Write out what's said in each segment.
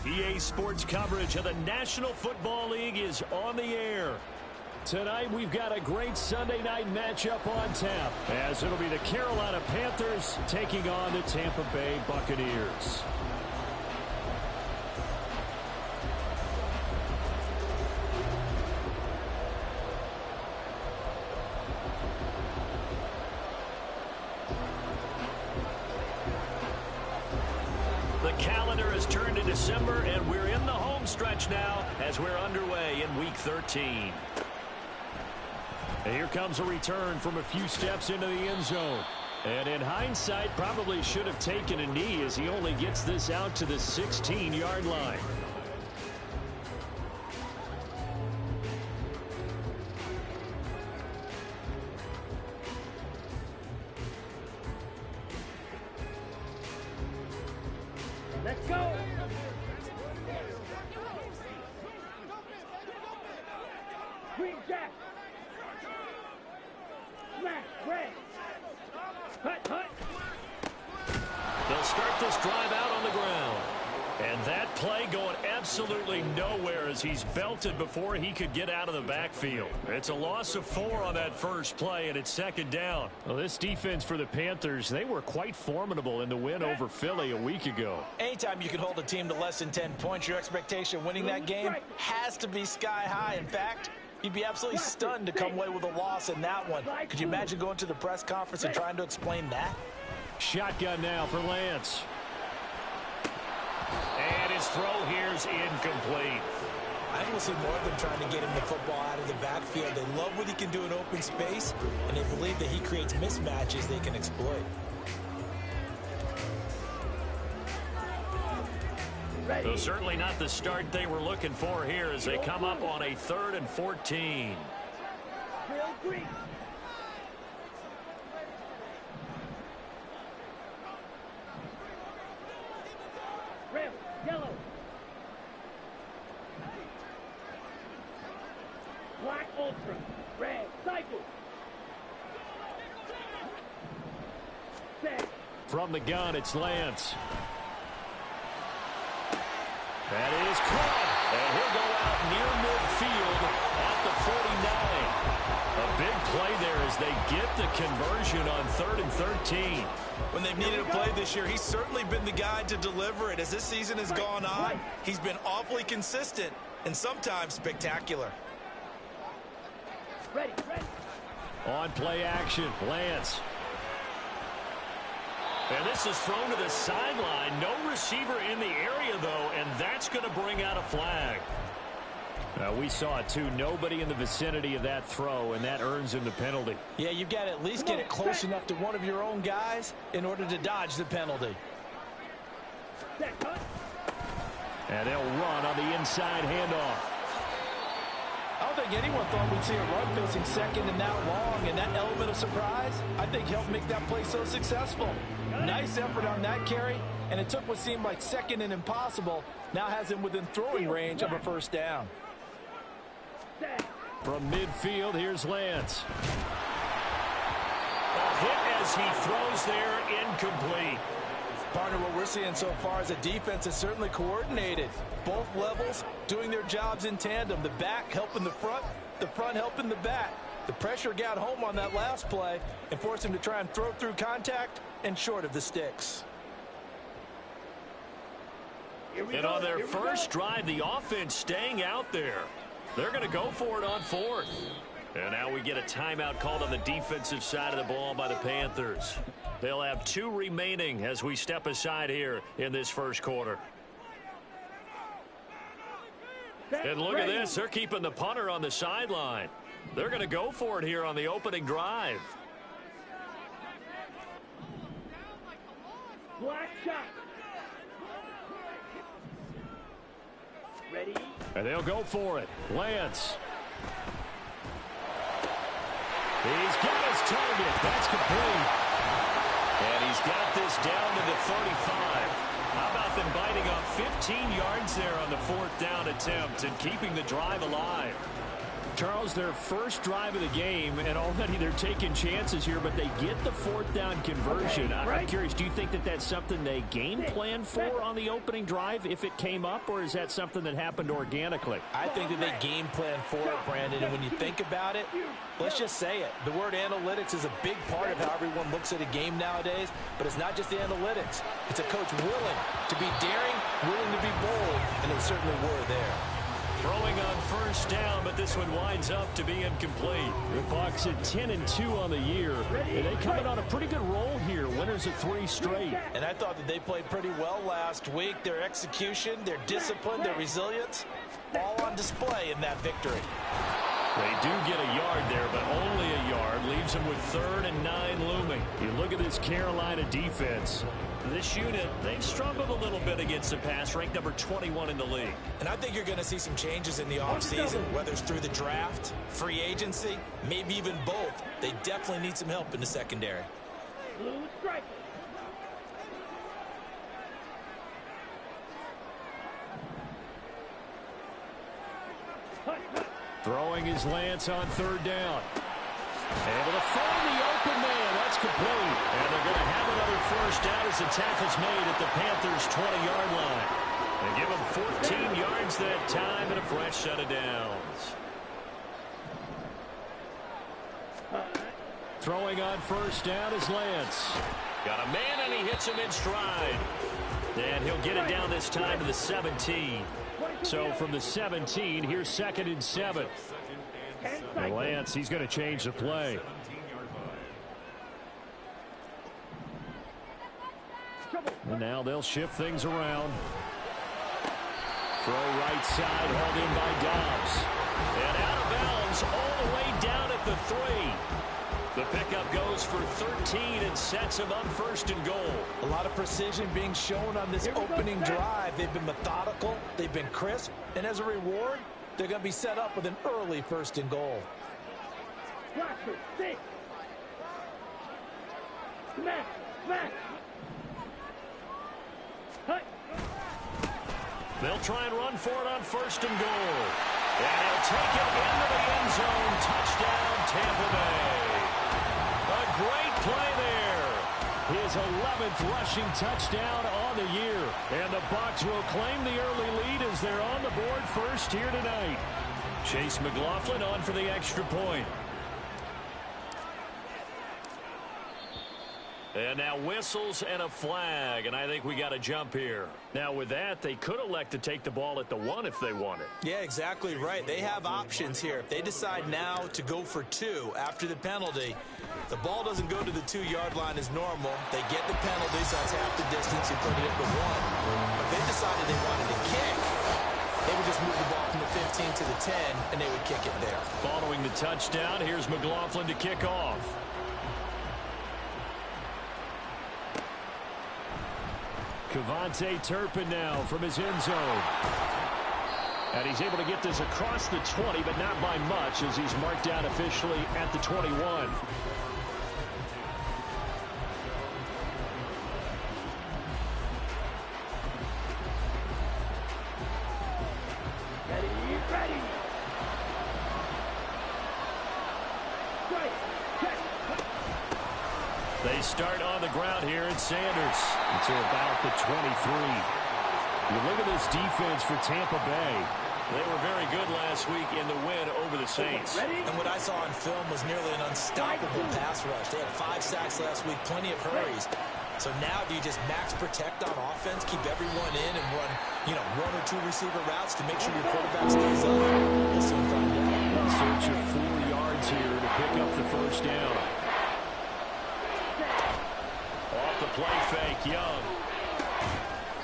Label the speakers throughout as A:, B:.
A: EA Sports coverage of the National Football League is on the air. Tonight we've got a great Sunday night matchup on tap, as it'll be the Carolina Panthers taking on the Tampa Bay Buccaneers. The calendar has turned to December, and we're in the home stretch now as we're underway in Week 13. And here comes a return from a few steps into the end zone. And in hindsight, probably should have taken a knee as he only gets this out to the 16-yard line.
B: Let's go. Green Jack. Black, red. Hut, hut.
A: They'll start this drive out on the ground. And that play going absolutely nowhere as he's belted before he could get out of the backfield. It's a loss of 4 on that first play, and it's second down. Well, this defense for the Panthers, they were quite formidable in the win over Philly a week ago.
C: Anytime you can hold a team to less than 10 points, your expectation winning that game has to be sky high. In fact, you'd be absolutely stunned to come away with a loss in that one. Could you imagine going to the press conference and trying to explain that?
A: Shotgun now for Lance. And his throw here's incomplete.
C: I think we'll see more of them trying to get him the football out of the backfield. They love what he can do in open space, and they believe that he creates mismatches they can exploit.
A: So certainly not the start they were looking for here as they come up on a 3rd and 14.
B: Red, yellow. Black ultra. Red, cycle. Set.
A: From the gun, it's Lance. That is caught. And he'll go out near midfield at the 49. A big play there as they get the conversion on 3rd and 13.
C: When they've needed a play this year, he's certainly been the guy to deliver it. As this season has gone on, he's been awfully consistent and sometimes spectacular.
B: Ready, ready.
A: On play action, Lance. And this is thrown to the sideline. No receiver in the area, though, and that's going to bring out a flag. We saw it, too. Nobody in the vicinity of that throw, and that earns him the penalty.
C: Yeah, you've got to at least get it close enough to one of your own guys in order to dodge the penalty.
A: And they'll run on the inside handoff.
C: I don't think anyone thought we'd see a run facing second and that long, and that element of surprise, I think, helped make that play so successful. Nice effort on that carry, and it took what seemed like second and impossible, now has him within throwing range of a first down.
A: From midfield, here's Lance. A hit as he throws there, incomplete.
C: Partner, what we're seeing so far is a defense that's certainly coordinated. Both levels doing their jobs in tandem. The back helping the front helping the back. The pressure got home on that last play and forced him to try and throw through contact and short of the sticks.
A: And on their first drive, the offense staying out there. They're going to go for it on 4th. And now we get a timeout called on the defensive side of the ball by the Panthers. They'll have 2 remaining as we step aside here in this first quarter. And look at this. They're keeping the punter on the sideline. They're going to go for it here on the opening drive.
B: Black shot. Ready?
A: And they'll go for it. Lance. He's got his target. That's complete. And he's got this down to the 35. How about them biting off 15 yards there on the 4th down attempt and keeping the drive alive? Charles, their first drive of the game, and already they're taking chances here, but they get the fourth down conversion. I'm curious, do you think that that's something they game plan for on the opening drive if it came up, or is that something that happened organically?
C: I think that they game plan for it, Brandon, and when you think about it, let's just say it. The word analytics is a big part of how everyone looks at a game nowadays, but it's not just the analytics. It's a coach willing to be daring, willing to be bold, and they certainly were there.
A: Throwing on first down, but this one winds up to be incomplete. The Bucs at 10-2 on the year, and they come in on a pretty good roll here. Winners of 3 straight.
C: And I thought that they played pretty well last week. Their execution, their discipline, their resilience, all on display in that victory.
A: They do get a yard there, but only a yard. Leaves them with 3rd and 9 looming. You look at this Carolina defense. This unit, they've struggled a little bit against the pass, ranked number 21 in the league.
C: And I think you're going to see some changes in the offseason, whether it's through the draft, free agency, maybe even both. They definitely need some help in the secondary.
B: Blue striker.
A: Throwing his Lance on 3rd down. Able to find the open man. That's complete. And they're going to have another first down as the tackle's made at the Panthers' 20-yard line. They give them 14 yards that time and a fresh set of downs. Throwing on first down is Lance. Got a man, and he hits him in stride. And he'll get it down this time to the 17. So from the 17, here's 2nd and 7. And Lance, he's going to change the play. And now they'll shift things around. Throw right side, hauled in by Dobbs. And out of bounds all the way down at the 3. The pickup goes for 13 and sets him up 1st and goal.
C: A lot of precision being shown on this opening drive. They've been methodical, they've been crisp, and as a reward, they're going to be set up with an early 1st and goal.
B: Blocker, 6. Smash, smash. Hut.
A: They'll try and run for it on 1st and goal. And he'll take it into the end zone. Touchdown, Tampa Bay. A great play there. His 11th rushing touchdown on the year. And the Bucs will claim the early lead as they're on the board first here tonight. Chase McLaughlin on for the extra point. And now whistles and a flag, and I think we got a jump here. Now with that, they could elect to take the ball at the 1 if they wanted.
C: Yeah, exactly right. They have options here. If they decide now to go for 2 after the penalty, the ball doesn't go to the 2-yard line as normal. They get the penalty, so that's half the distance. You put it at the 1. But if they decided they wanted to kick, they would just move the ball from the 15 to the 10, and they would kick it there.
A: Following the touchdown, here's McLaughlin to kick off. Kevontae Turpin now from his end zone. And he's able to get this across the 20, but not by much as he's marked down officially at the 21.
B: Ready.
A: They start on the ground here at Sanders until about the 23. You look at this defense for Tampa Bay. They were very good last week in the win over the Saints.
C: And what I saw on film was nearly an unstoppable pass rush. They had 5 sacks last week, plenty of hurries. So now do you just max protect on offense, keep everyone in, and run, 1 or 2 receiver routes to make sure your quarterback stays up? We'll soon find out.
A: In search of 4 yards here to pick up the first down. Off the play fake, Young.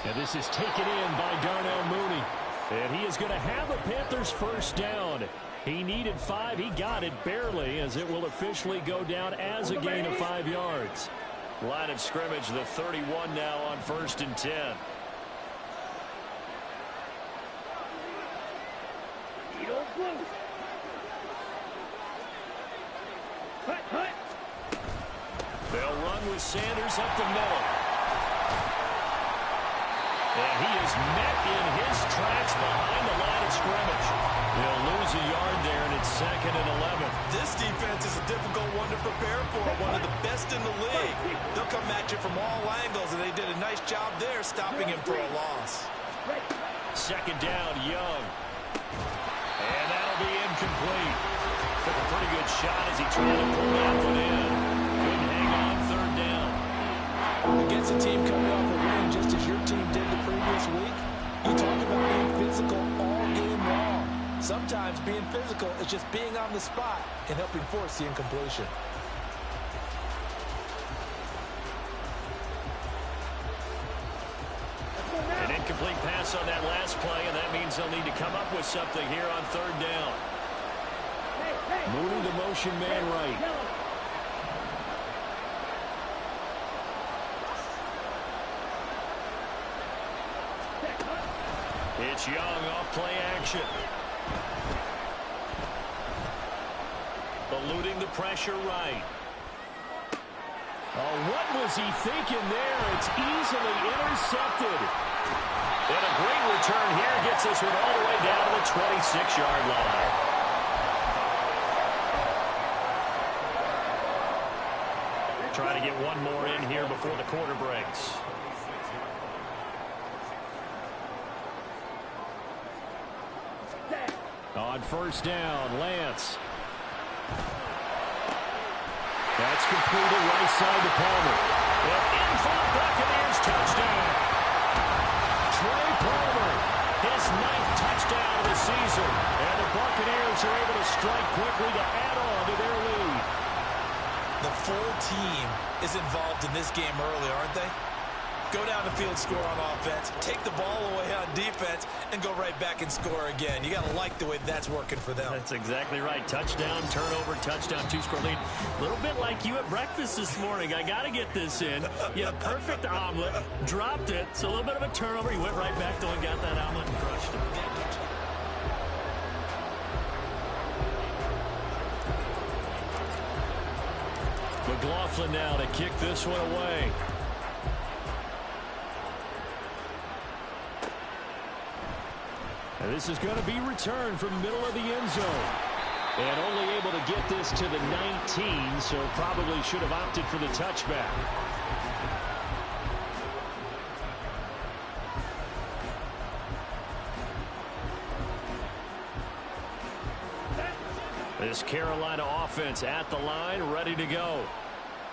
A: And this is taken in by Darnell Mooney. And he is going to have a Panthers first down. He needed 5. He got it barely as it will officially go down as a gain of 5 yards. Line of scrimmage, the 31 now on 1st and 10. They'll run with Sanders up the middle. And he is met in his tracks behind the line of scrimmage. He'll lose lose a yard there, and it's 2nd and 11.
C: This defense is a difficult one to prepare for, one of the best in the league. They'll come at you from all angles, and they did a nice job there stopping him for a loss.
A: 2nd down, Young. And that'll be incomplete. Took a pretty good shot as he tried to pull that one in. Couldn't hang on 3rd down.
C: Against a team coming off a win just as your team did the previous week, you talk about being physical all game long. Sometimes being physical is just being on the spot and helping force the incompletion.
A: An incomplete pass on that last play, and that means they'll need to come up with something here on 3rd down. Mooney, the motion man right. It's Young off play action. Eluding the pressure right. Oh, what was he thinking there? It's easily intercepted. And a great return here gets this one all the way down to the 26-yard line. Try to get one more in here before the quarter breaks. On 1st down, Lance. That's completed right side to Palmer. And in for the Buccaneers touchdown. Trey Palmer, his 9th touchdown of the season. And the Buccaneers are able to strike quickly to add on to their lead.
C: The full team is involved in this game early, aren't they? Go down the field, score on offense, take the ball away on defense, and go right back and score again. You got to like the way that's working for them.
A: That's exactly right. Touchdown, turnover, touchdown, 2-score lead. A little bit like you at breakfast this morning. I got to get this in. You had a perfect omelet, dropped it, so a little bit of a turnover. You went right back though and got that omelet and crushed it. McLaughlin now to kick this one away. And this is going to be returned from the middle of the end zone. And only able to get this to the 19, so probably should have opted for the touchback. This Carolina offense at the line, ready to go.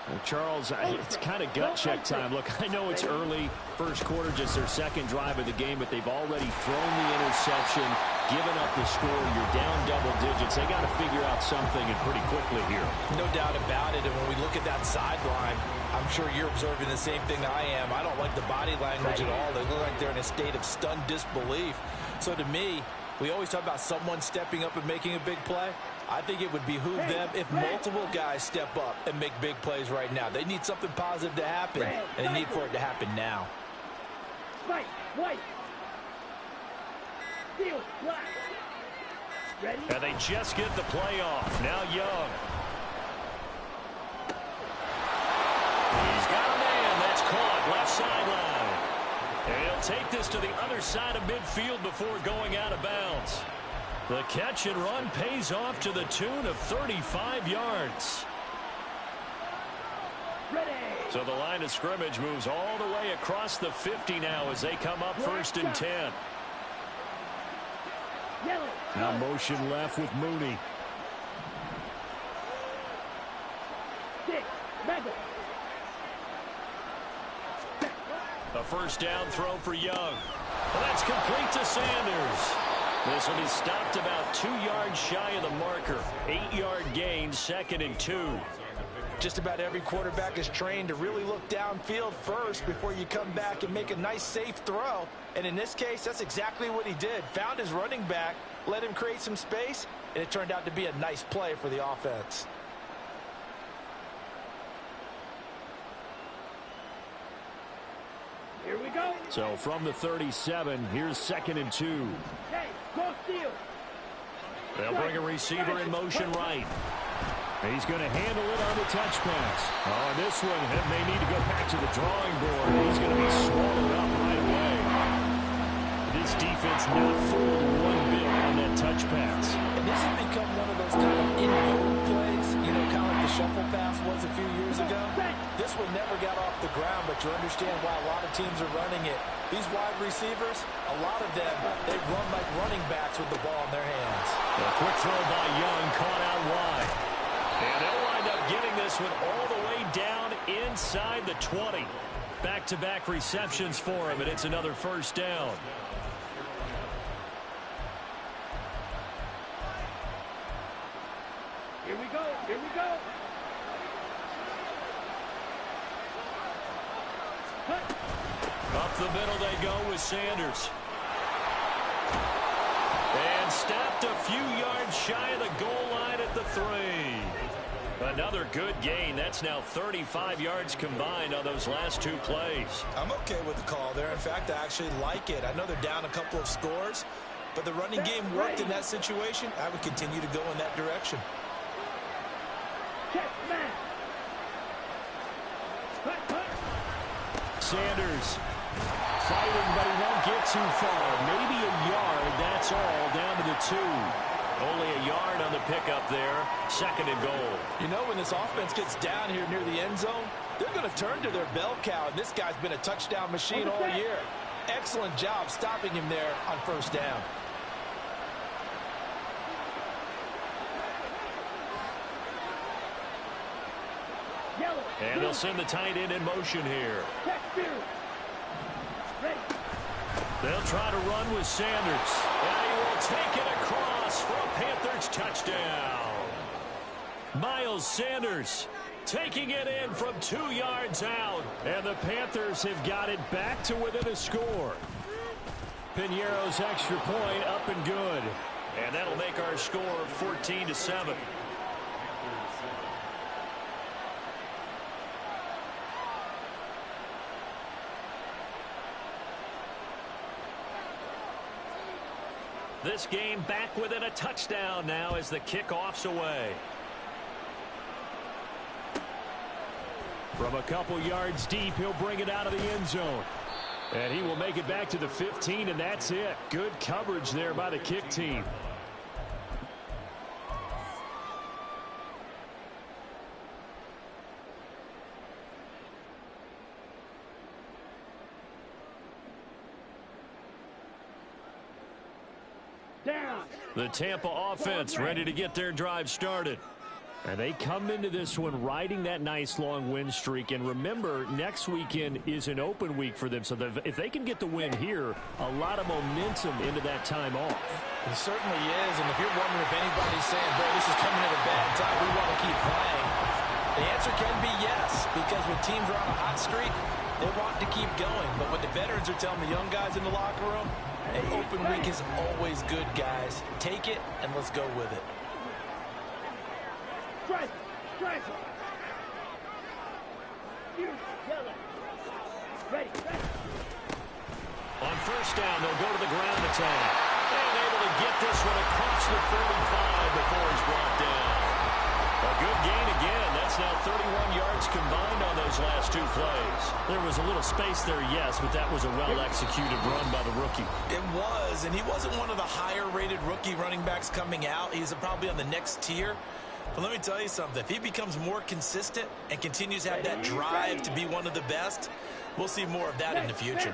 A: Well, Charles, it's kind of gut check time. Look, I know it's early, first quarter, just their 2nd drive of the game, but they've already thrown the interception, given up the score. You're down double digits. They got to figure out something, and pretty quickly here.
C: No doubt about it. And when we look at that sideline, I'm sure you're observing the same thing I am. I don't like the body language at all. They look like they're in a state of stunned disbelief. So to me, we always talk about someone stepping up and making a big play. I think it would behoove them if multiple guys step up and make big plays right now. They need something positive to happen, and they need for it to happen now.
A: And they just get the play off. Now Young. He's got a man. That's caught. Left sideline. And he'll take this to the other side of midfield before going out of bounds. The catch and run pays off to the tune of 35 yards. So the line of scrimmage moves all the way across the 50 now as they come up 1st and 10. Now motion left with Mooney. A 1st down throw for Young. Well, that's complete to Sanders. This one is stopped about 2 yards shy of the marker. 8-yard gain, 2nd and 2.
C: Just about every quarterback is trained to really look downfield first before you come back and make a nice, safe throw. And in this case, that's exactly what he did. Found his running back, let him create some space, and it turned out to be a nice play for the offense.
B: Here we go.
A: So from the 37, here's 2nd and 2.
B: Hey, go steal.
A: They'll bring a receiver in motion right. He's going to handle it on the touch pass. Oh, this one may need to go back to the drawing board. He's going to be swallowed up right away. This defense not fooled one bit on that touch pass.
C: And This has become one of those kind of in-vogue plays, you know, kind of like the shuffle pass was a few years ago. This one never got off the ground, but you understand why a lot of teams are running it. These wide receivers, a lot of them, they run like running backs with the ball in their hands.
A: A quick throw by Young, caught out wide. And they'll wind up getting this one all the way down inside the 20. Back-to-back receptions for him, and it's another first down.
B: Here we go. Here we go.
A: Up the middle they go with Sanders. And stopped a few yards shy of the goal line at the 3. Another good gain. That's now 35 yards combined on those last 2 plays.
C: I'm okay with the call there. In fact, I actually like it. I know they're down a couple of scores, but the running game worked in that situation. I would continue to go in that direction.
B: Check, man.
A: Sanders fighting, but he won't get too far. Maybe a yard, that's all, down to the 2. Only a yard on the pickup there. 2nd and goal.
C: You know, when this offense gets down here near the end zone, they're going to turn to their bell cow, and this guy's been a touchdown machine all year. Excellent job stopping him there on first down.
A: And they'll send the tight end in motion here. They'll try to run with Sanders. And he will take it across for a Panthers touchdown. Miles Sanders taking it in from 2 yards out. And the Panthers have got it back to within a score. Piñeiro's extra point up and good. And that'll make our score 14-7. This game back within a touchdown now as the kickoff's away. From a couple yards deep, he'll bring it out of the end zone. And he will make it back to the 15, and that's it. Good coverage there by the kick team. The Tampa offense ready to get their drive started. And they come into this one riding that nice long win streak. And remember, next weekend is an open week for them. So if they can get the win here, a lot of momentum into that time off.
C: It certainly is. And if you're wondering if anybody's saying, boy, this is coming at a bad time, we want to keep playing, the answer can be yes. Because when teams are on a hot streak, they want to keep going. But what the veterans are telling the young guys in the locker room, an open week is always good, guys. Take it, and let's go with it.
B: Strike! Strike! Ready!
A: On first down, they'll go to the ground attack. And able to get this one across the 45 before he's brought down. A good gain again. That's now 31 yards combined on those last 2 plays. There was a little space there, yes, but that was a well-executed run by the rookie.
C: It was, and he wasn't one of the higher-rated rookie running backs coming out. He's probably on the next tier. But let me tell you something. If he becomes more consistent and continues to have that drive to be one of the best, we'll see more of that in the future.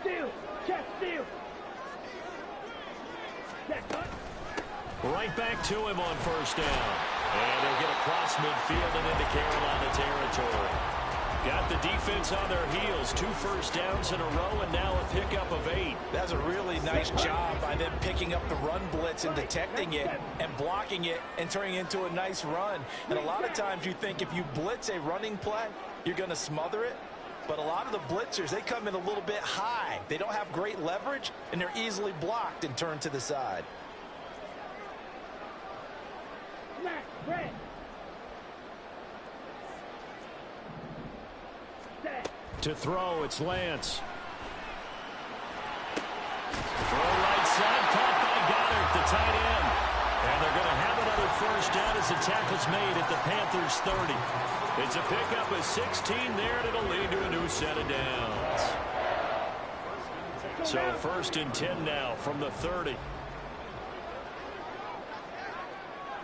B: Steal! Check, steal!
A: Right back to him on first down. And they'll get across midfield and into Carolina territory. Got the defense on their heels. 2 first downs in a row and now a pickup of 8.
C: That's a really nice job by them picking up the run blitz and detecting it and blocking it and turning it into a nice run. And a lot of times you think if you blitz a running play, you're going to smother it. But a lot of the blitzers, they come in a little bit high. They don't have great leverage, and they're easily blocked and turned to the side.
A: To throw, it's Lance. Throw right side, caught by Goddard, the tight end. And they're going to have another first down as the tackle's made at the Panthers' 30. It's a pickup of 16 there, and it'll lead to a new set of downs. So 1st and 10 now from the 30.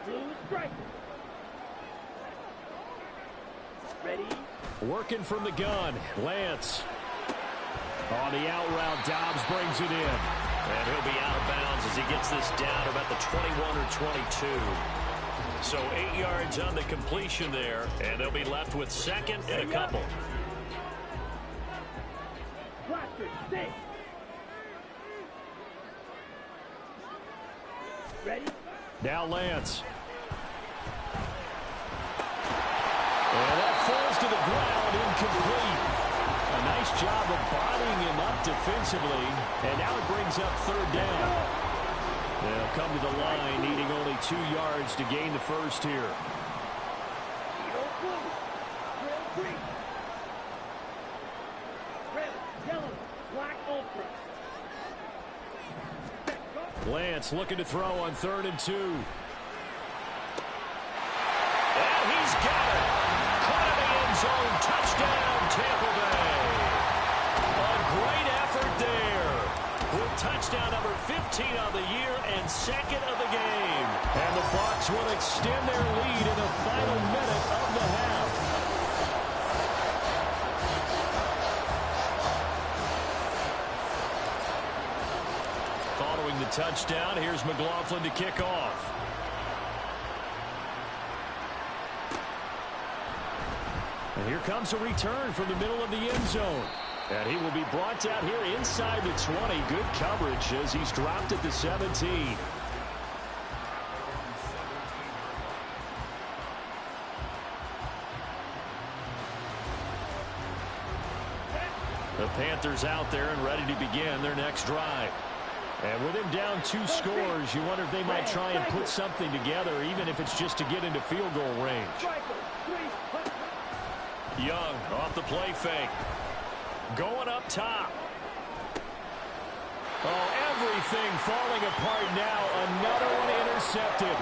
B: Blue strike. Ready?
A: Working from the gun, Lance. On the out route, Dobbs brings it in. And he'll be out of bounds as he gets this down about the 21 or 22. So 8 yards on the completion there, and they'll be left with 2nd and a couple.
B: Blaster, stay. Ready?
A: Now Lance. And that falls to the ground, incomplete. A nice job of bodying him up defensively, and now it brings up 3rd down. They'll come to the line, needing only 2 yards to gain the first here.
B: Yellow blue. Trail green. Red, yellow, black ultra.
A: Lance looking to throw on 3rd and 2. And he's got it. Caught in the end zone. Touchdown, Tampa Bay. A great effort there. With touchdown number 15 on the year and 2nd of the game. And the Bucs will extend their lead in the final minute of the half. Following the touchdown, here's McLaughlin to kick off. And here comes a return from the middle of the end zone. And he will be brought down here inside the 20. Good coverage as he's dropped at the 17. The Panthers out there and ready to begin their next drive. And with him down 2 scores, you wonder if they might try and put something together, even if it's just to get into field goal range. Young off the play fake. Going up top. Oh, everything falling apart now. Another one intercepted.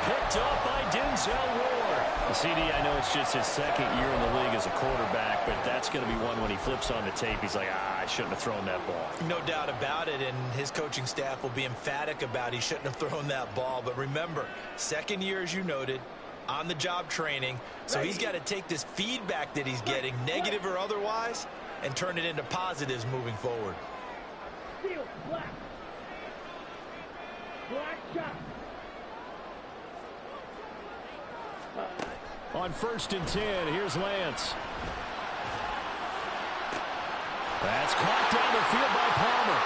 A: Picked up by Denzel Ward. CD, I know it's just his 2nd year in the league as a quarterback, but that's going to be one when he flips on the tape. He's like, I shouldn't have thrown that ball.
C: No doubt about it, and his coaching staff will be emphatic about he shouldn't have thrown that ball. But remember, 2nd year, as you noted, on-the-job training. So he's got to take this feedback that he's getting, negative or otherwise, and turn it into positives moving forward.
B: Steel, black. Black shot.
A: On 1st and 10, here's Lance. That's caught down the field by Palmer.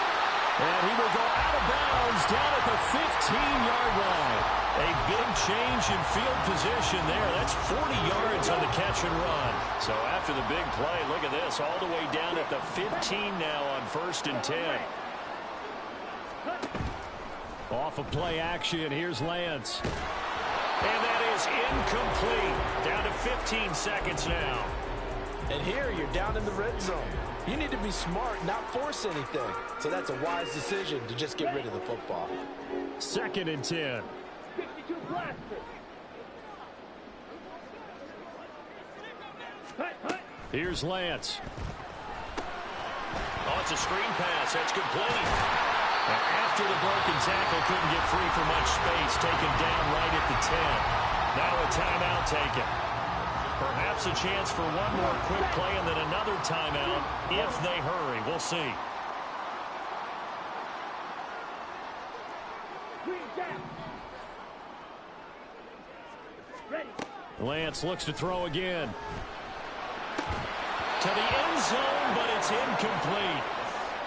A: And he will go out of bounds down at the 15-yard line. A big change in field position there. That's 40 yards on the catch and run. So after the big play, look at this, all the way down at the 15 now on 1st and 10. Off of play action, here's Lance. And that is incomplete. Down to 15 seconds now.
C: And here you're down in the red zone. You need to be smart, not force anything. So that's a wise decision to just get rid of the football.
A: 2nd and 10.
B: 52 blaster.
A: Here's Lance.
D: Oh, it's a screen pass. That's complete.
A: And after the broken tackle, couldn't get free for much space, taken down right at the 10. Now a timeout taken. Perhaps a chance for one more quick play and then another timeout if they hurry. We'll see. Lance looks to throw again. To the end zone, but it's incomplete.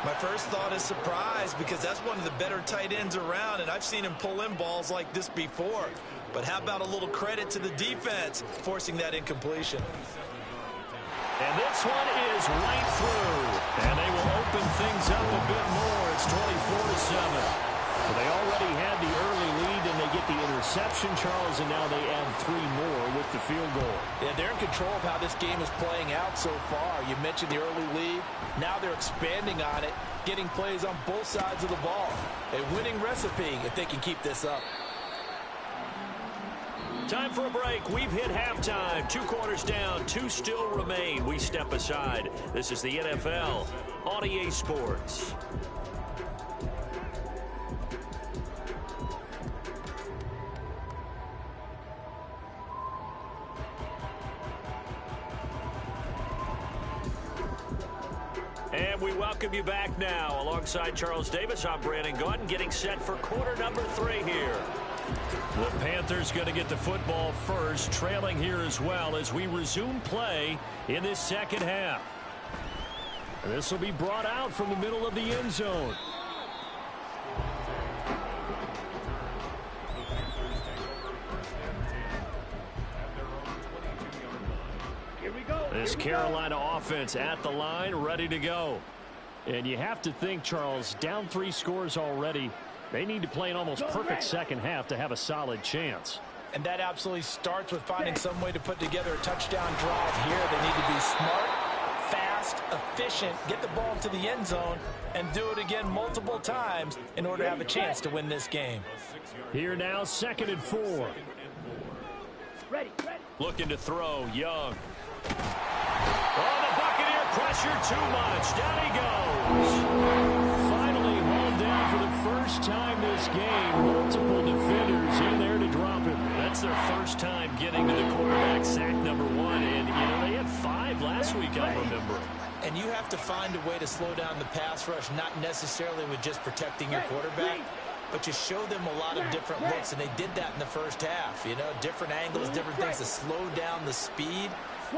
C: My first thought is surprise because that's one of the better tight ends around, and I've seen him pull in balls like this before. But how about a little credit to the defense forcing that incompletion?
A: And this one is right through. And they will open things up a bit more. It's 24-7. Well, they already had the early lead, and they get the interception, Charles, and now they add 3 more with the field goal.
C: Yeah, they're in control of how this game is playing out so far. You mentioned the early lead. Now they're expanding on it, getting plays on both sides of the ball. A winning recipe if they can keep this up.
A: Time for a break. We've hit halftime. 2 quarters down. 2 still remain. We step aside. This is the NFL on EA Sports. And we welcome you back now. Alongside Charles Davis, I'm Brandon Gordon, getting set for quarter number 3 here. The Panthers going to get the football first, trailing here as well as we resume play in this second half. And this will be brought out from the middle of the end zone.
B: Here we go.
A: This Carolina offense at the line, ready to go. And you have to think, Charles, down 3 scores already. They need to play an almost perfect second half to have a solid chance.
C: And that absolutely starts with finding some way to put together a touchdown drive here. They need to be smart, fast, efficient, get the ball to the end zone, and do it again multiple times in order to have a chance to win this game.
A: Here now, 2nd and 4.
B: Ready.
A: Looking to throw, Young. Oh, the Buccaneer pressure too much. Down he goes. Finally hauled down for the first time this game. Multiple defenders in there to drop him. That's their first time getting to the quarterback, sack number 1. And, you know, they had 5 last week, I remember.
C: And you have to find a way to slow down the pass rush, not necessarily with just protecting your quarterback, but you show them a lot of different looks, and they did that in the first half. You know, different angles, different things to slow down the speed.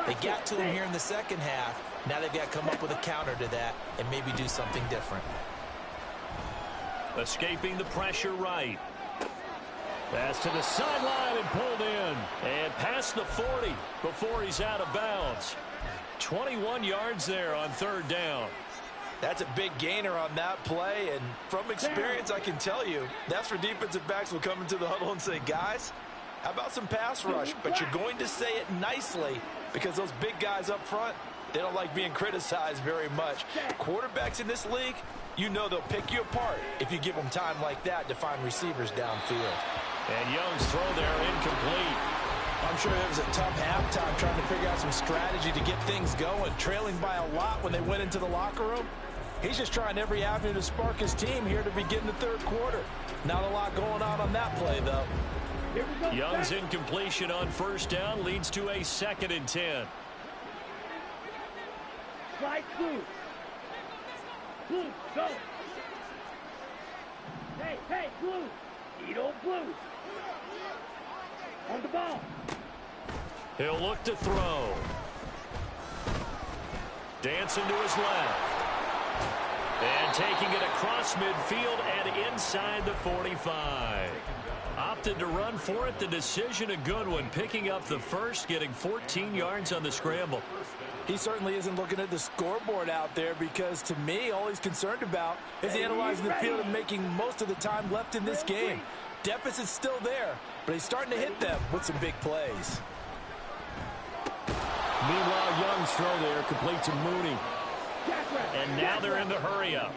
C: They got to him here in the second half. Now they've got to come up with a counter to that and maybe do something different.
A: Escaping the pressure right. Pass to the sideline and pulled in. And past the 40 before he's out of bounds. 21 yards there on 3rd down.
C: That's a big gainer on that play, and from experience, I can tell you, that's where defensive backs will come into the huddle and say, guys, how about some pass rush? But you're going to say it nicely because those big guys up front, they don't like being criticized very much. Quarterbacks in this league, you know they'll pick you apart if you give them time like that to find receivers downfield.
A: And Young's throw there incomplete.
C: I'm sure it was a tough halftime trying to figure out some strategy to get things going, trailing by a lot when they went into the locker room. He's just trying every avenue to spark his team here to begin the 3rd quarter. Not a lot going on that play, though.
B: Here we go.
A: Young's incompletion on 1st down leads to a 2nd and 10.
B: Slide through. Blue, go. Hey, Blue. Eat old Blue. On the ball.
A: He'll look to throw. Dancing to his left. And taking it across midfield and inside the 45. Opted to run for it. The decision a good one. Picking up the first, getting 14 yards on the scramble.
C: He certainly isn't looking at the scoreboard out there because, to me, all he's concerned about is analyzing the field and making most of the time left in this game. Deficit's still there, but he's starting to hit them with some big plays.
A: Meanwhile, Young's throw there complete to Mooney. And now they're in the hurry-up.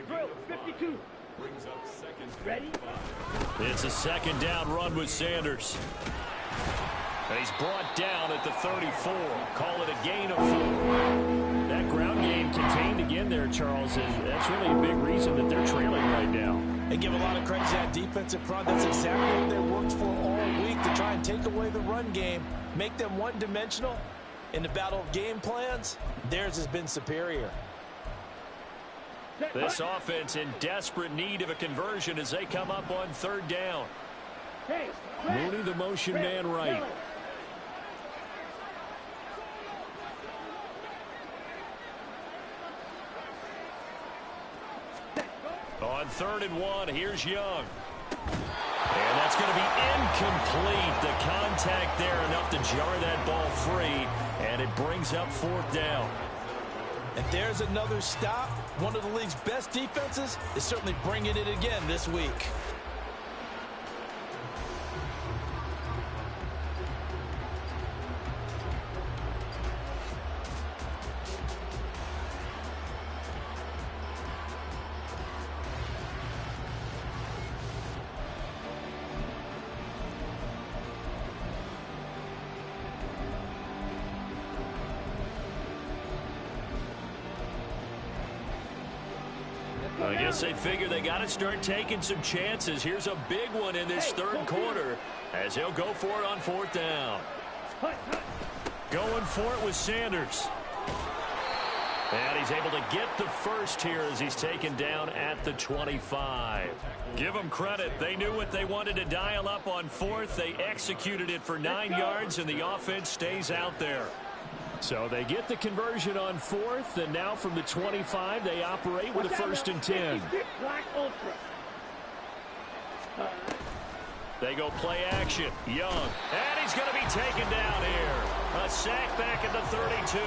B: Drill, 52. Ready?
A: It's a 2nd down run with Sanders. And he's brought down at the 34. Call it a gain of 4. That ground game contained again there, Charles, and that's really a big reason that they're trailing right now.
C: They give a lot of credit to that defensive front. That's exactly what they worked for all week, to try and take away the run game, make them one-dimensional. In the battle of game plans, theirs has been superior.
A: This offense in desperate need of a conversion as they come up on 3rd down. Mooney, the motion man right. On 3rd and 1, here's Young. And that's going to be incomplete. The contact there enough to jar that ball free, and it brings up 4th down.
C: And there's another stop. One of the league's best defenses is certainly bringing it again this week.
A: I guess they figure they got to start taking some chances. Here's a big one in this third quarter as he'll go for it on fourth down. Going for it with Sanders. And he's able to get the first here as he's taken down at the 25. Give them credit. They knew what they wanted to dial up on fourth. They executed it for 9 yards, and the offense stays out there. So they get the conversion on fourth, and now from the 25, they operate with a 1st and 10. They go play action. Young. And he's going to be taken down here. A sack back at the 32.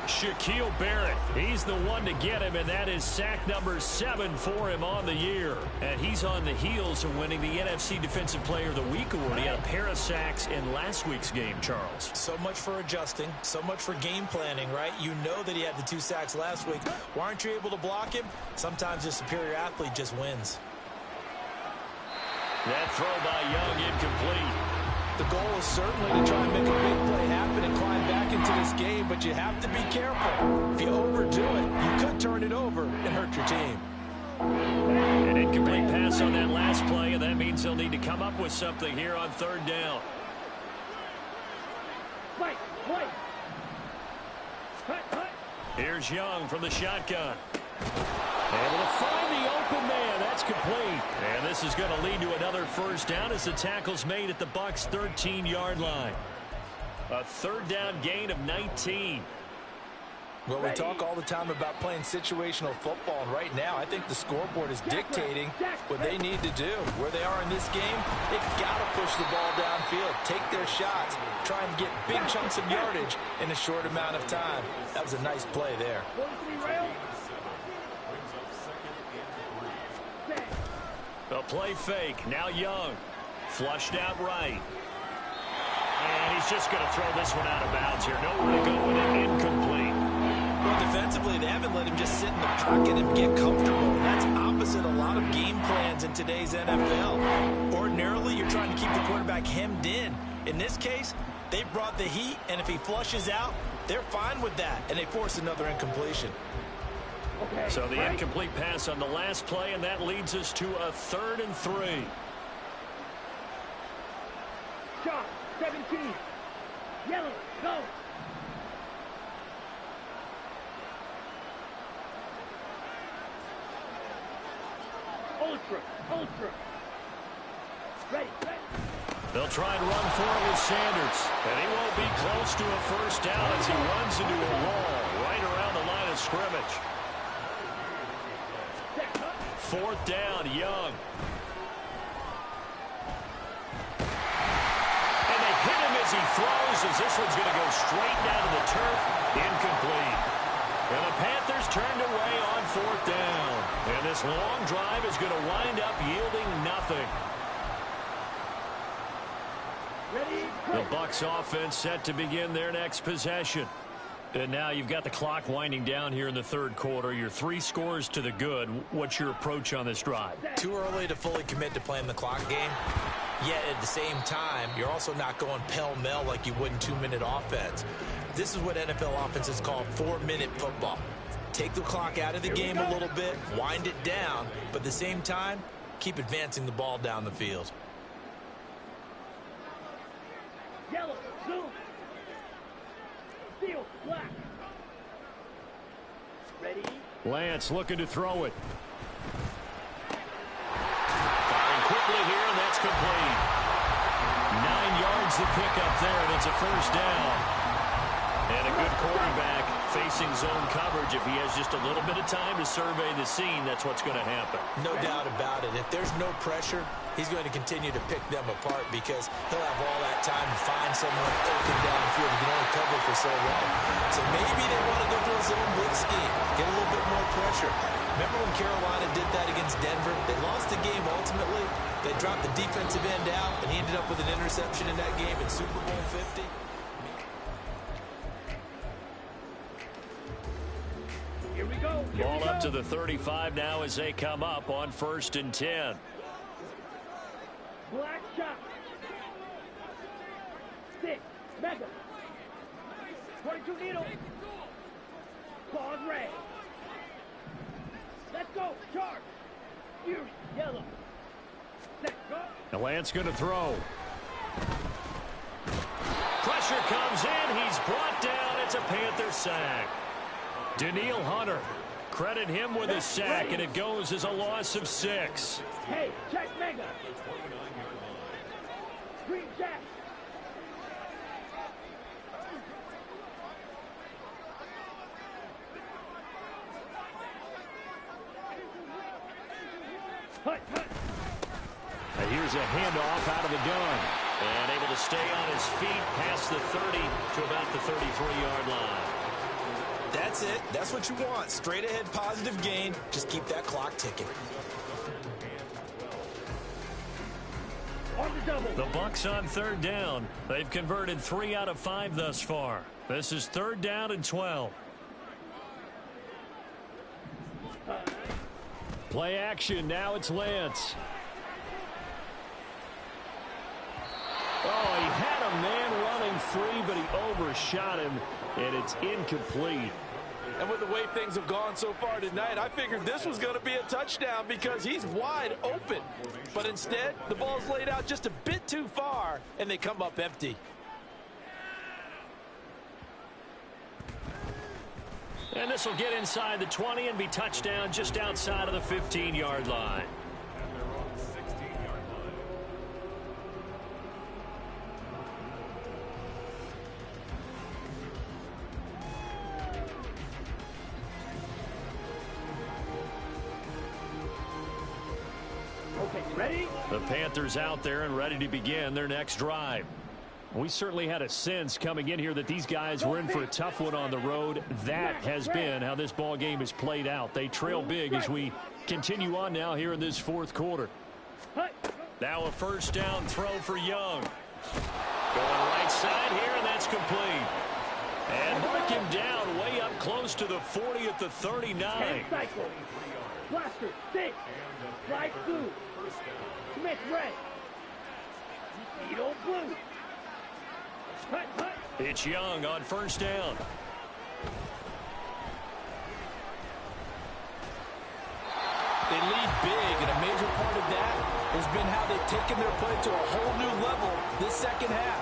A: Shaquille Barrett, he's the one to get him, and that is sack number 7 for him on the year. And he's on the heels of winning the NFC Defensive Player of the Week award. He had a pair of sacks in last week's game, Charles.
C: So much for adjusting, so much for game planning, right? You know that he had the 2 sacks last week. Why aren't you able to block him? Sometimes a superior athlete just wins.
A: That throw by Young incomplete.
C: The goal is certainly to try and make a big play happen and climb back into this game, but you have to be careful. If you overdo it, you could turn it over and hurt your team.
A: An incomplete pass on that last play, and that means they'll need to come up with something here on third down. Here's Young from the shotgun. Able to find the open man. That's complete. And this is going to lead to another first down as the tackle's made at the Bucs' 13-yard line. A third down gain of 19.
C: Well, we talk all the time about playing situational football, and right now I think the scoreboard is dictating what they need to do. Where they are in this game, they've got to push the ball downfield, take their shots, try and get big chunks of yardage in a short amount of time. That was a nice play there.
A: A play fake. Now Young. Flushed out right. And he's just going to throw this one out of bounds here. Nowhere to go with it. Incomplete.
C: Well, defensively, they haven't let him just sit in the pocket and get comfortable. That's opposite a lot of game plans in today's NFL. Ordinarily, you're trying to keep the quarterback hemmed in. In this case, they brought the heat, and if he flushes out, they're fine with that, and they force another incompletion.
A: So the incomplete pass on the last play, and that leads us to a 3rd and 3.
B: Shot, 17. Yellow, go. Ultra. Ready.
A: They'll try and run for it with Sanders. And he won't be close to a first down as he runs into a wall right around the line of scrimmage. 4th down, Young. And they hit him as he throws, as this one's going to go straight down to the turf. Incomplete. And the Panthers turned away on 4th down. And this long drive is going to wind up yielding nothing. The Bucs offense set to begin their next possession. And now you've got the clock winding down here in the third quarter. You're 3 scores to the good. What's your approach on this drive?
C: Too early to fully commit to playing the clock game. Yet at the same time, you're also not going pell-mell like you would in 2-minute offense. This is what NFL offenses call 4-minute football. Take the clock out of the game a little bit, wind it down, but at the same time, keep advancing the ball down the field.
B: Yellow, zoom. Steel, black. Ready?
A: Lance looking to throw it. Firing quickly here, and that's complete. 9 yards to pick up there, and it's a first down. And a good quarterback facing zone coverage. If he has just a little bit of time to survey the scene, that's what's going to happen.
C: No doubt about it. If there's no pressure, he's going to continue to pick them apart because he'll have all that time to find someone open downfield. He can only cover for so long. So maybe they want to go to a zone blitz scheme, get a little bit more pressure. Remember when Carolina did that against Denver? They lost the game ultimately. They dropped the defensive end out, and he ended up with an interception in that game in Super Bowl 50.
B: Here we go.
A: Ball up to the 35 now as they come up on 1st and 10.
B: Black shot. 6. Mega. 22 needle. Pause red. Let's go. Charge. Fury. Yellow. Set. Go.
A: And Lance going to throw. Pressure comes in. He's brought down. It's a Panther sack. Daniil Hunter. Credit him with a sack, and it goes as a loss of 6.
B: Hey, check Mega. Green Jack. Hut, hut.
A: Now here's a handoff out of the gun. And able to stay on his feet past the 30 to about the 33-yard line.
C: That's it. That's what you want. Straight ahead positive gain. Just keep that clock ticking.
B: On the double.
A: The Bucks on 3rd down. They've converted 3 out of 5 thus far. This is 3rd down and 12. Play action. Now it's Lance. Oh, he had a man running free, but he overshot him, and it's incomplete.
C: And with the way things have gone so far tonight, I figured this was going to be a touchdown because he's wide open. But instead, the ball's laid out just a bit too far, and they come up empty.
A: And this will get inside the 20 and be touchdown just outside of the 15-yard line.
B: Okay, ready?
A: The Panthers out there and ready to begin their next drive. We certainly had a sense coming in here that these guys were in for a tough one on the road. That has been how this ball game has played out. They trail big as we continue on now here in this 4th quarter. Now a 1st down throw for Young. Going right side here, and that's complete. And mark him down way up close to the 40 at the 39.
B: Cycle. Blaster. 6. Fly blue. Smith red. Edo blue. Hut, hut.
A: It's Young on 1st down.
C: They lead big, and a major part of that has been how they've taken their play to a whole new level this 2nd half.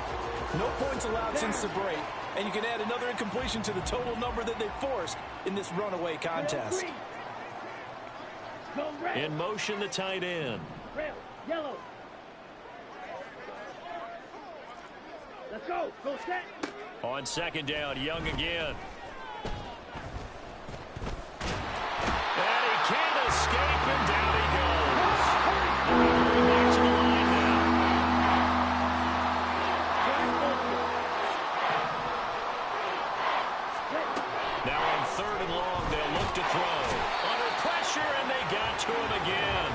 C: No points allowed since the break, and you can add another incompletion to the total number that they forced in this runaway contest.
B: Go red.
A: In motion, the tight end.
B: Red. Yellow. Let's go. Go set.
A: On 2nd down, Young again. And he can't escape, and down he goes. Going back to the line now. Now on 3rd and long, they'll look to throw. Under pressure, and they got to him again.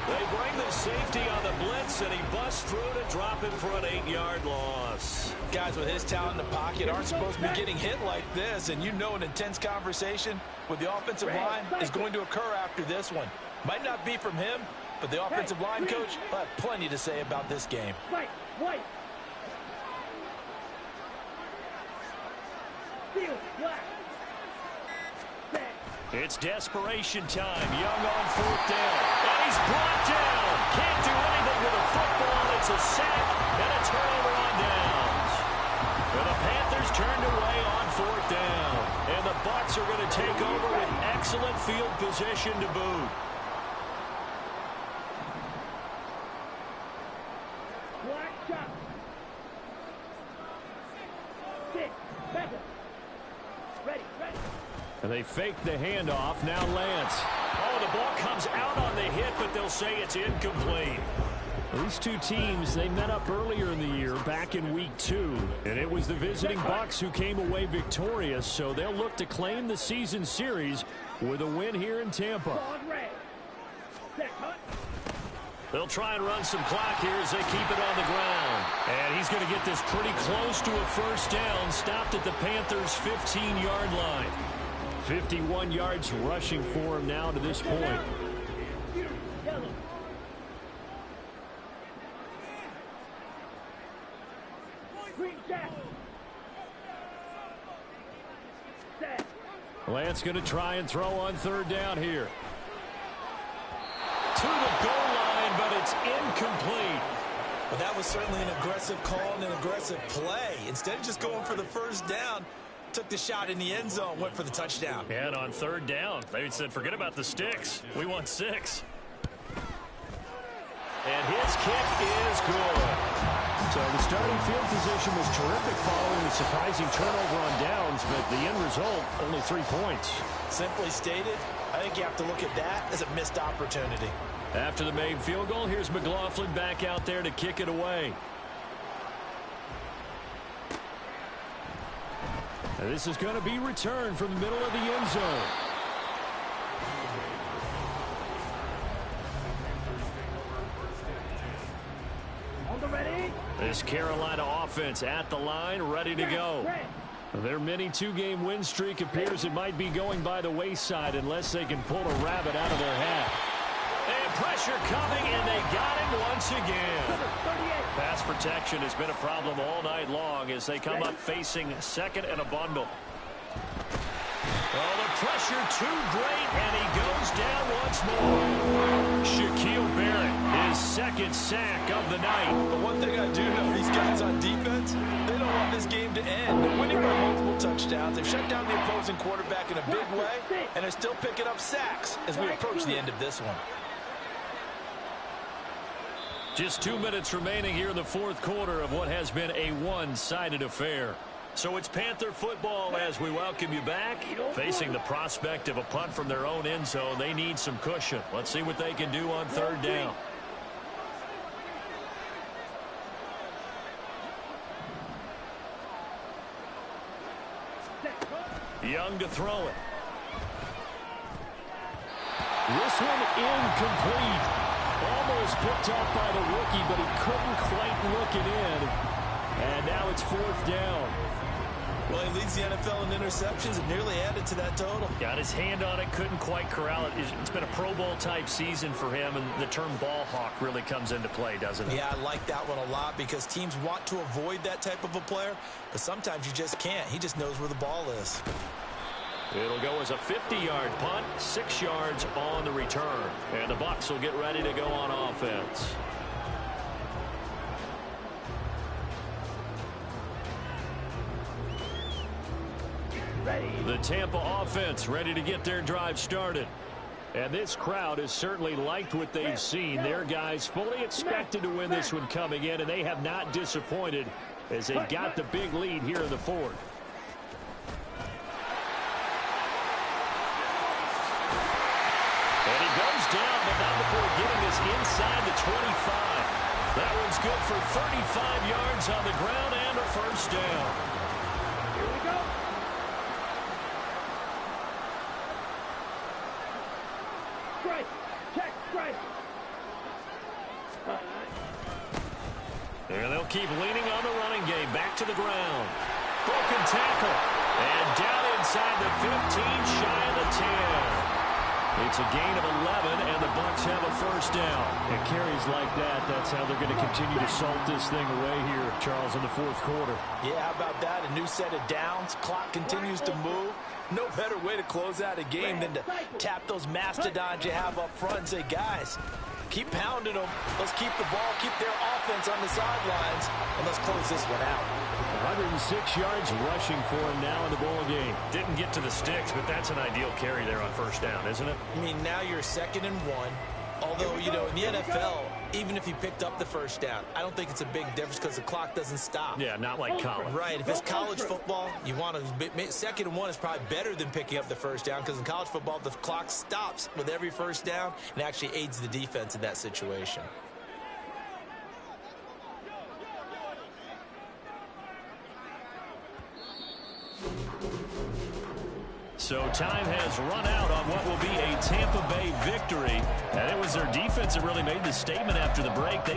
A: They bring the safety on the blitz, and he busts through to drop him for an 8-yard loss.
C: Guys with his talent in the pocket aren't supposed to be getting hit like this, and you know an intense conversation with the offensive line is going to occur after this one. Might not be from him, but the offensive line coach will have plenty to say about this game.
B: White. White. Steel. Black. Set.
A: It's desperation time. Young on 4th down. And he's brought down. Can't do anything with a football. It's a sack and a turnover on downs. And the Panthers turned away on 4th down. And the Bucks are going to take over with excellent field position to boot.
B: Black shot. 6. Mega. Ready. Ready.
A: And they fake the handoff. Now Lance. Oh, the ball comes out on the hit, but they'll say it's incomplete. These two teams, they met up earlier in the year, back in week 2. And it was the visiting Bucks who came away victorious, so they'll look to claim the season series with a win here in Tampa. They'll try and run some clock here as they keep it on the ground. And he's going to get this pretty close to a 1st down, stopped at the Panthers' 15-yard line. 51 yards rushing for him now to this point. Lance going to try and throw on 3rd down here. to the goal line, but it's incomplete.
C: Well, that was certainly an aggressive call and an aggressive play. Instead of just going for the first down, took the shot in the end zone, went for the touchdown.
A: And on third down, they said, forget about the sticks. We want 6. And his kick is good. So the starting field position was terrific following the surprising turnover on downs, but the end result, only 3 points.
C: Simply stated, I think you have to look at that as a missed opportunity.
A: After the made field goal, here's McLaughlin back out there to kick it away. And this is going to be returned from the middle of the end zone.
B: On the ready.
A: This Carolina offense at the line, ready to go. Their mini 2-game win streak appears it might be going by the wayside unless they can pull a rabbit out of their hat. And pressure coming, and they got him once again. Pass protection has been a problem all night long as they come up facing second and a bundle. Oh, the pressure too great, and he goes down once more. Shaquille Barrett, his second sack of the night.
C: But one thing I do know, these guys on defense, they don't want this game to end. They're winning by multiple touchdowns. They've shut down the opposing quarterback in a big way, and they're still picking up sacks as we approach the end of this one.
A: Just 2 minutes remaining here in the fourth quarter of what has been a one-sided affair. So it's Panther football as we welcome you back. Facing the prospect of a punt from their own end zone, they need some cushion. Let's see what they can do on third down. Young to throw it. This one incomplete. Almost picked up by the rookie, but he couldn't quite look it in. And now it's fourth down.
C: Well, he leads the NFL in interceptions and nearly added to that total.
A: Got his hand on it, couldn't quite corral it. It's been a Pro Bowl-type season for him, and the term ball hawk really comes into play, doesn't it?
C: Yeah, I like that one a lot because teams want to avoid that type of a player, but sometimes you just can't. He just knows where the ball is.
A: It'll go as a 50-yard punt, 6 yards on the return. And the Bucs will get ready to go on offense. The Tampa offense ready to get their drive started. And this crowd has certainly liked what they've seen. Their guys fully expected to win this one coming in, and they have not disappointed as they got the big lead here in the fourth. And he goes down, but not before getting this inside the 25. That one's good for 35 yards on the ground and a first down.
B: Here we go. Strike. Check. Strike.
A: And they'll keep leaning on the running game. Back to the ground. Broken tackle. And down inside the 15, shy of the 10. It's a gain of 11, and the Bucs have a first down. And carries like that, that's how they're going to continue to salt this thing away here, Charles, in the fourth quarter.
C: Yeah, how about that? A new set of downs. Clock continues to move. No better way to close out a game than to tap those mastodons you have up front and say, guys, keep pounding them. Let's keep the ball, keep their offense on the sidelines, and let's close this one out.
A: 106 yards rushing for him now in the ball game. Didn't get to the sticks, but that's an ideal carry there on first down, isn't it?
C: I mean, now you're 2nd and 1. Although, you know, in the NFL, even if you picked up the first down, I don't think it's a big difference because the clock doesn't stop.
A: Yeah, not like college.
C: Right. If it's college football, you want to 2nd and 1 is probably better than picking up the first down because in college football, the clock stops with every first down and actually aids the defense in that situation.
A: So time has run out on what will be a Tampa Bay victory. And it was their defense that really made the statement after the break. They